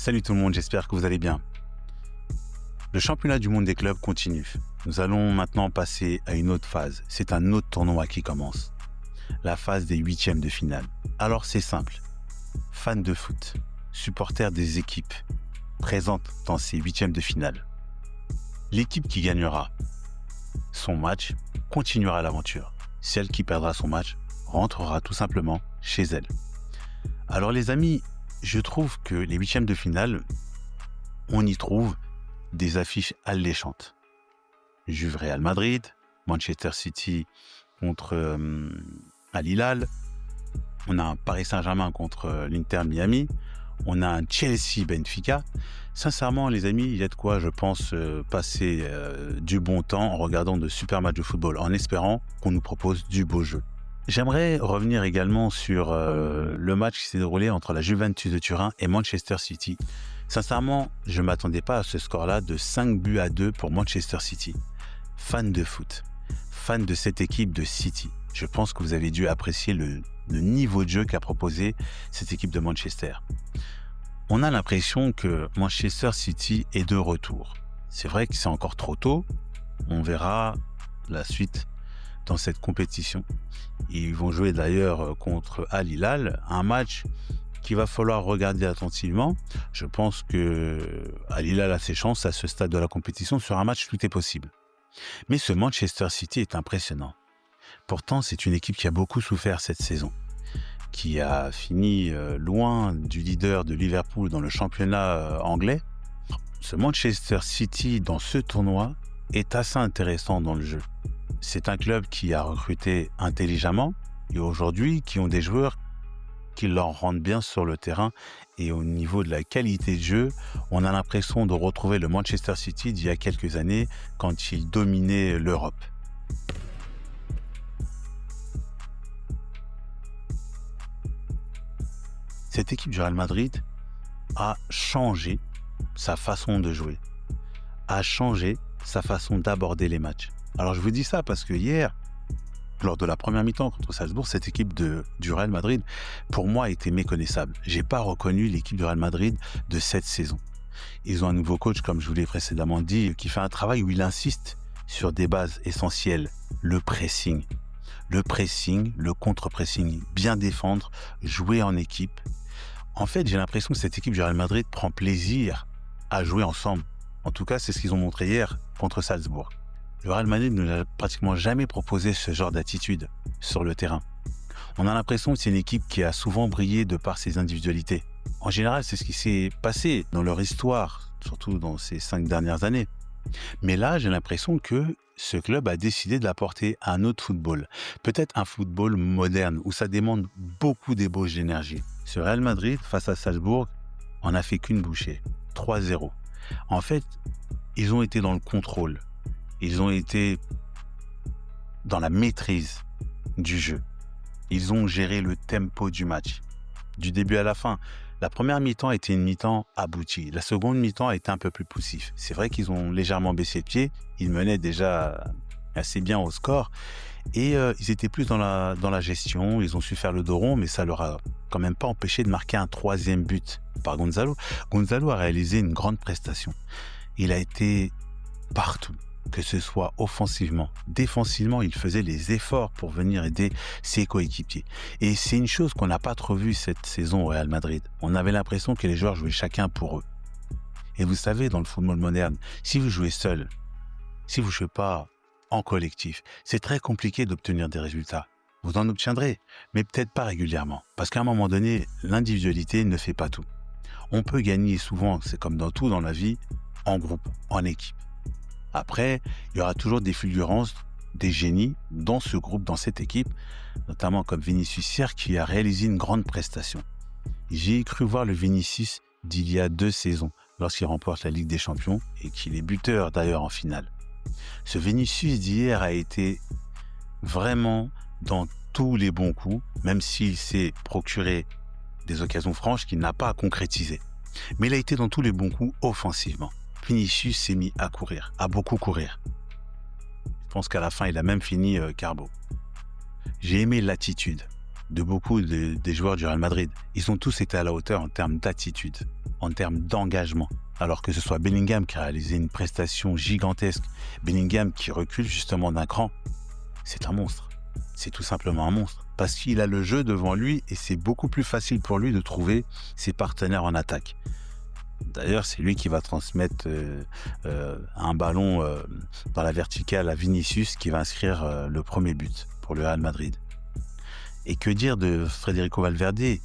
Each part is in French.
Salut tout le monde, j'espère que vous allez bien. Le championnat du monde des clubs continue. Nous allons maintenant passer à une autre phase. C'est un autre tournoi qui commence. La phase des huitièmes de finale. Alors c'est simple. Fans de foot, supporters des équipes présentes dans ces huitièmes de finale. L'équipe qui gagnera son match continuera l'aventure. Celle qui perdra son match rentrera tout simplement chez elle. Alors les amis, je trouve que les huitièmes de finale, on y trouve des affiches alléchantes. Juve Real Madrid, Manchester City contre Al Hilal, on a un Paris Saint-Germain contre l'Inter Miami, on a un Chelsea Benfica. Sincèrement les amis, il y a de quoi je pense passer du bon temps en regardant de super matchs de football, en espérant qu'on nous propose du beau jeu. J'aimerais revenir également sur le match qui s'est déroulé entre la Juventus de Turin et Manchester City. Sincèrement, je ne m'attendais pas à ce score-là de 5-2 pour Manchester City. Fan de foot, fan de cette équipe de City, je pense que vous avez dû apprécier le niveau de jeu qu'a proposé cette équipe de Manchester. On a l'impression que Manchester City est de retour. C'est vrai que c'est encore trop tôt. On verra la suite dans cette compétition. Ils vont jouer d'ailleurs contre Al Hilal, un match qu'il va falloir regarder attentivement. Je pense que Al Hilal a ses chances à ce stade de la compétition. Sur un match, tout est possible. Mais ce Manchester City est impressionnant. Pourtant, c'est une équipe qui a beaucoup souffert cette saison, qui a fini loin du leader de Liverpool dans le championnat anglais. Ce Manchester City dans ce tournoi est assez intéressant dans le jeu. C'est un club qui a recruté intelligemment et aujourd'hui qui ont des joueurs qui leur rendent bien sur le terrain, et au niveau de la qualité de jeu, on a l'impression de retrouver le Manchester City d'il y a quelques années quand il dominait l'Europe. Cette équipe du Real Madrid a changé sa façon de jouer, a changé sa façon d'aborder les matchs. Alors je vous dis ça parce que hier, lors de la première mi-temps contre Salzbourg, cette équipe du Real Madrid, pour moi, était méconnaissable. J'ai pas reconnu l'équipe du Real Madrid de cette saison. Ils ont un nouveau coach, comme je vous l'ai précédemment dit, qui fait un travail où il insiste sur des bases essentielles. Le pressing, le contre-pressing, bien défendre, jouer en équipe. En fait, j'ai l'impression que cette équipe du Real Madrid prend plaisir à jouer ensemble. En tout cas, c'est ce qu'ils ont montré hier contre Salzbourg. Le Real Madrid ne nous a pratiquement jamais proposé ce genre d'attitude sur le terrain. On a l'impression que c'est une équipe qui a souvent brillé de par ses individualités. En général, c'est ce qui s'est passé dans leur histoire, surtout dans ces 5 dernières années. Mais là, j'ai l'impression que ce club a décidé de l'apporter à un autre football. Peut-être un football moderne, où ça demande beaucoup d'ébauche d'énergie. Ce Real Madrid, face à Salzbourg, en a fait qu'une bouchée. 3-0. En fait, ils ont été dans le contrôle. Ils ont été dans la maîtrise du jeu. Ils ont géré le tempo du match, du début à la fin. La première mi-temps a été une mi-temps aboutie. La seconde mi-temps a été un peu plus poussif. C'est vrai qu'ils ont légèrement baissé de pied. Ils menaient déjà assez bien au score. Et ils étaient plus dans la gestion. Ils ont su faire le dos rond, mais ça leur a quand même pas empêché de marquer un 3e but par Gonzalo. Gonzalo a réalisé une grande prestation. Il a été partout. Que ce soit offensivement, défensivement, il faisait les efforts pour venir aider ses coéquipiers. Et c'est une chose qu'on n'a pas trop vue cette saison au Real Madrid. On avait l'impression que les joueurs jouaient chacun pour eux. Et vous savez, dans le football moderne, si vous jouez seul, si vous ne jouez pas en collectif, c'est très compliqué d'obtenir des résultats. Vous en obtiendrez, mais peut-être pas régulièrement. Parce qu'à un moment donné, l'individualité ne fait pas tout. On peut gagner souvent, c'est comme dans tout dans la vie, en groupe, en équipe. Après, il y aura toujours des fulgurances, des génies dans ce groupe, dans cette équipe, notamment comme Vinicius Junior qui a réalisé une grande prestation. J'ai cru voir le Vinicius d'il y a 2 saisons, lorsqu'il remporte la Ligue des Champions et qu'il est buteur d'ailleurs en finale. Ce Vinicius d'hier a été vraiment dans tous les bons coups, même s'il s'est procuré des occasions franches qu'il n'a pas à concrétiser. Mais il a été dans tous les bons coups offensivement. Vinicius s'est mis à courir, à beaucoup courir. Je pense qu'à la fin, il a même fini carbo. J'ai aimé l'attitude. de beaucoup des joueurs du Real Madrid. Ils ont tous été à la hauteur en termes d'attitude, en termes d'engagement. Alors que ce soit Bellingham qui a réalisé une prestation gigantesque, Bellingham qui recule justement d'un cran, c'est un monstre. C'est tout simplement un monstre. Parce qu'il a le jeu devant lui et c'est beaucoup plus facile pour lui de trouver ses partenaires en attaque. D'ailleurs, c'est lui qui va transmettre un ballon dans la verticale à Vinicius qui va inscrire le premier but pour le Real Madrid. Et que dire de Federico Valverde,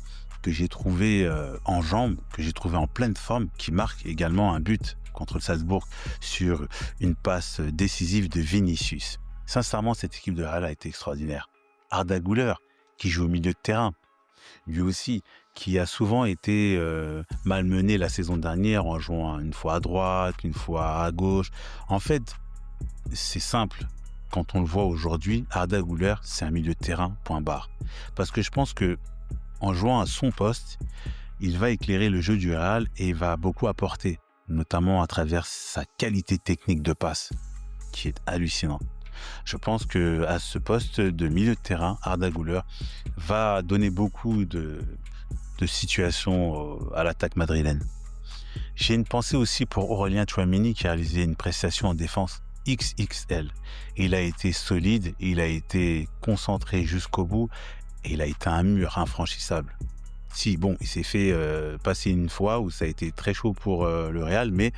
que j'ai trouvé en jambes, que j'ai trouvé en pleine forme, qui marque également un but contre le Salzbourg sur une passe décisive de Vinicius. Sincèrement, cette équipe de Real a été extraordinaire. Arda Güler, qui joue au milieu de terrain, lui aussi, qui a souvent été malmené la saison dernière en jouant une fois à droite, une fois à gauche. En fait, c'est simple. Quand on le voit aujourd'hui, Arda Güler, c'est un milieu de terrain, point barre. Parce que je pense que en jouant à son poste, il va éclairer le jeu du Real et il va beaucoup apporter, notamment à travers sa qualité technique de passe, qui est hallucinante. Je pense que à ce poste de milieu de terrain, Arda Güler va donner beaucoup de situations à l'attaque madrilène. J'ai une pensée aussi pour Aurélien Tchouaméni qui a réalisé une prestation en défense XXL. Il a été solide, il a été concentré jusqu'au bout et il a été un mur infranchissable. Si, bon, il s'est fait passer une fois où ça a été très chaud pour le Real, mais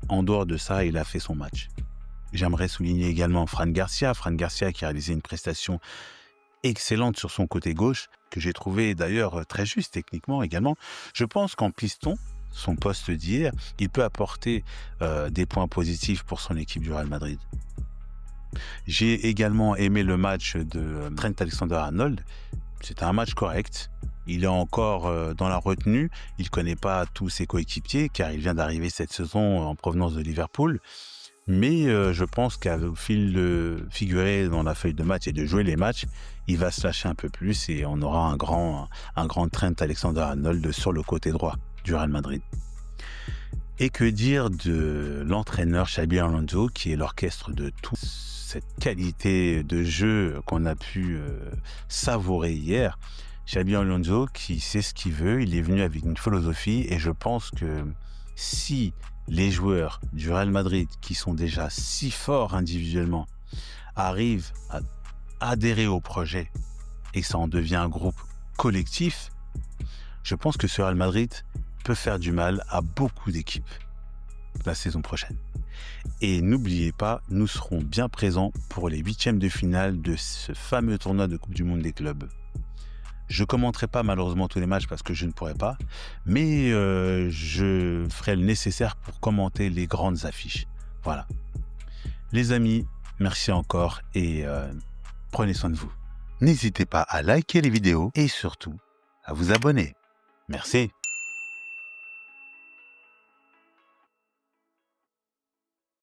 en dehors de ça, il a fait son match. J'aimerais souligner également Fran Garcia qui a réalisé une prestation excellente sur son côté gauche, que j'ai trouvé d'ailleurs très juste techniquement également. Je pense qu'en piston, son poste d'hier, il peut apporter des points positifs pour son équipe du Real Madrid. J'ai également aimé le match de Trent Alexander-Arnold. C'était un match correct. Il est encore dans la retenue. Il ne connaît pas tous ses coéquipiers car il vient d'arriver cette saison en provenance de Liverpool. Mais je pense qu'au fil de figurer dans la feuille de match et de jouer les matchs, il va se lâcher un peu plus et on aura un grand Trent Alexander-Arnold sur le côté droit du Real Madrid. Et que dire de l'entraîneur Xabi Alonso qui est l'orchestre de toute cette qualité de jeu qu'on a pu savourer hier. Xabi Alonso qui sait ce qu'il veut, il est venu avec une philosophie et je pense que si les joueurs du Real Madrid qui sont déjà si forts individuellement arrivent à adhérer au projet et que ça en devient un groupe collectif, je pense que ce Real Madrid peut faire du mal à beaucoup d'équipes la saison prochaine. Et n'oubliez pas, nous serons bien présents pour les 8e de finale de ce fameux tournoi de Coupe du Monde des clubs. Je ne commenterai pas malheureusement tous les matchs parce que je ne pourrai pas, mais je ferai le nécessaire pour commenter les grandes affiches. Voilà. Les amis, merci encore et prenez soin de vous. N'hésitez pas à liker les vidéos et surtout à vous abonner. Merci.